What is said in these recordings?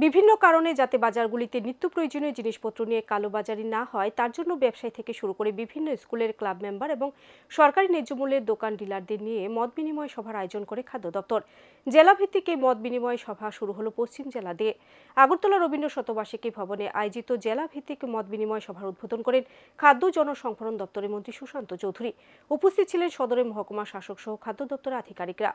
বিভিন্ন কারণে যাতে বাজারগুলিতে নিত্য প্রয়োজনীয় জিনিসপত্র নিয়ে কালোবাজারি না হয় তার জন্য ব্যবসায়ী থেকে শুরু করে বিভিন্ন স্কুলের ক্লাব মেম্বার এবং সরকারি ন্যায্য মূল্যের দোকান ডিলারদের নিয়ে মত বিনিময় সভার আয়োজন করে খাদ্য দপ্তর। জেলাভিত্তিক এই মত বিনিময় সভা শুরু হলো পশ্চিম জেলা দিয়ে। আগরতলা রবীন্দ্র শতবার্ষিকী ভবনে আয়োজিত জেলাভিত্তিক মত বিনিময় সভার উদ্বোধন করেন খাদ্য জনসংভরণ দপ্তরের মন্ত্রী সুশান্ত চৌধুরী। উপস্থিত ছিলেন সদরের মহকুমা শাসক সহ খাদ্য দপ্তরের আধিকারিকরা।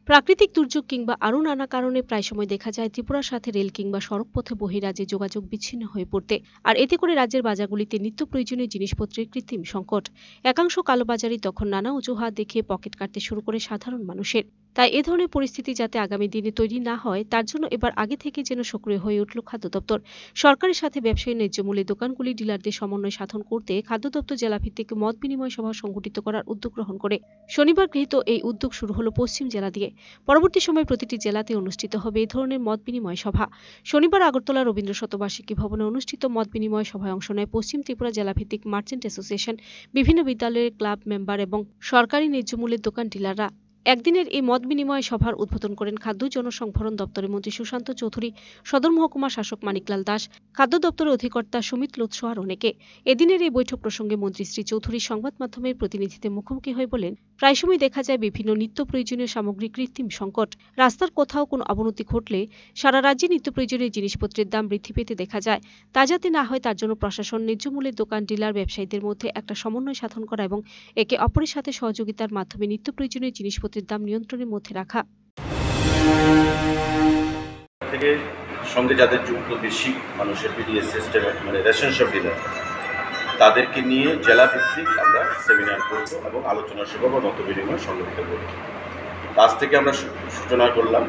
প্রাকৃতিক দুর্যোগ কিংবা আরও নানা কারণে প্রায় সময় দেখা যায় ত্রিপুরার সাথে রেল কিংবা সড়কপথে বহিরাজ্যে যোগাযোগ বিচ্ছিন্ন হয়ে পড়তে, আর এতে করে রাজ্যের বাজারগুলিতে নিত্য প্রয়োজনীয় জিনিসপত্রের কৃত্রিম সংকট। একাংশ কালোবাজারি তখন নানা অজুহাত দেখিয়ে পকেট কাটতে শুরু করে সাধারণ মানুষের। তাই এ ধরনের পরিস্থিতি যাতে আগামী দিনে তৈরি না হয় তার জন্য এবার আগে থেকে যেন সক্রিয় হয়ে উঠল খাদ্য দপ্তর। সরকারের সাথে ব্যবসায়ী ন্যায্য মূল্যে দোকানগুলি ডিলারদের সমন্বয় সাধন করতে খাদ্য দপ্তর জেলাভিত্তিক মত বিনিময় সভা সংগঠিত করার উদ্যোগ গ্রহণ করে। শনিবার গৃহীত এই উদ্যোগ শুরু হলো পশ্চিম জেলা দিয়ে। পরবর্তী সময়ে প্রতিটি জেলাতে অনুষ্ঠিত হবে এই ধরনের মত বিনিময় সভা। শনিবার আগরতলা রবীন্দ্র শতবার্ষিকী ভবনে অনুষ্ঠিত মত বিনিময় সভায় অংশ নেয় পশ্চিম ত্রিপুরা জেলাভিত্তিক মার্চেন্ট অ্যাসোসিয়েশন, বিভিন্ন বিদ্যালয়ের ক্লাব মেম্বার এবং সরকারি ন্যায্য মূল্যের দোকান ডিলাররা। একদিনের এই মত বিনিময় সভার উদ্বোধন করেন খাদ্য জনসংভরণ দপ্তরের মন্ত্রী সুশান্ত চৌধুরী, সদর মহকুমা শাসক মানিকলাল দাস, খাদ্য দপ্তরের অধিকর্তা সুমিত লোৎস আর অনেকে। এদিনের এই বৈঠক প্রসঙ্গে মন্ত্রী শ্রী চৌধুরী সংবাদ মাধ্যমের প্রতিনিধিদের মুখোমুখি হয়ে বলেন, প্রায় সময় দেখা যায় বিভিন্ন নিত্য প্রয়োজনীয় সামগ্রী কৃত্রিম সংকট। রাস্তার কোথাও কোনো অবনতি ঘটলে সারা রাজ্যে নিত্য প্রয়োজনীয় জিনিসপত্রের দাম বৃদ্ধি পেতে দেখা যায়। তা যাতে না হয় তার জন্য প্রশাসন ন্যায্য মূল্যের দোকান ডিলার ব্যবসায়ীদের মধ্যে একটা সমন্বয় সাধন করা এবং একে অপরের সাথে সহযোগিতার মাধ্যমে নিত্য প্রয়োজনীয় জিনিসপত্রের দাম নিয়ন্ত্রণের মধ্যে রাখা। থেকে সঙ্গে যাদের যুক্ত বেশি মানুষের পিডিএস সিস্টেম মানে রেশন শপ ডিলার তাদেরকে নিয়ে জেলা ভিত্তিক আমরা সেমিনার করব এবং আলোচনা সভা বা মত বিনিময় সংগঠিত করব। আজ থেকে আমরা সূচনা করলাম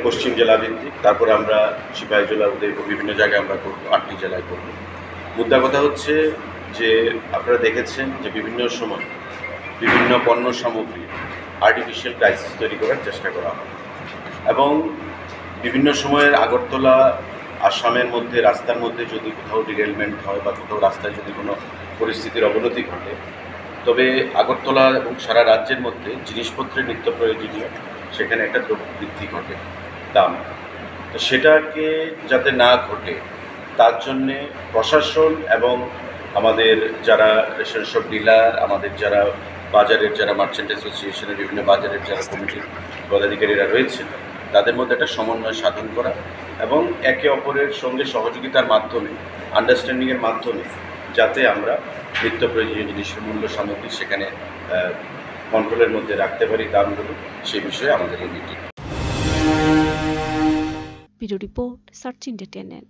পশ্চিম জেলা ভিত্তিক, তারপরে আমরা সিপাহী জেলা উদয়পুর বিভিন্ন জায়গায় আমরা করব, 8টি জেলায় করব। মুদ্রা কথা হচ্ছে যে আপনারা দেখেছেন যে বিভিন্ন সময় বিভিন্ন পণ্য সামগ্রী আর্টিফিশিয়াল ক্রাইসিস তৈরি করার চেষ্টা করা হয় এবং বিভিন্ন সময়ের আগরতলা আসামের মধ্যে রাস্তার মধ্যে যদি কোথাও ডিরেলমেন্ট হয় বা কোথাও রাস্তায় যদি কোনো পরিস্থিতির অবনতি ঘটে, তবে আগরতলা এবং সারা রাজ্যের মধ্যে জিনিসপত্রের নিত্য প্রয়োজনীয় সেখানে একটা বৃদ্ধি ঘটে দাম। তো সেটাকে যাতে না ঘটে তার জন্যে প্রশাসন এবং আমাদের যারা রেশন শপ ডিলার, আমাদের যারা বাজারের যারা মার্চেন্ট অ্যাসোসিয়েশনের বিভিন্ন বাজারের যারা কমিটির পদাধিকারীরা রয়েছেন তাদের মধ্যে একটা সমন্বয় সাধন করা এবং একে অপরের সঙ্গে সহযোগিতার মাধ্যমে আন্ডারস্ট্যান্ডিংয়ের মাধ্যমে যাতে আমরা নিত্য প্রয়োজনীয় জিনিসের মূল্য সামগ্রী সেখানে কন্ট্রোলের মধ্যে রাখতে পারি দামগুলো, সে বিষয়ে আমাদের এই meeting. Video report search India channel.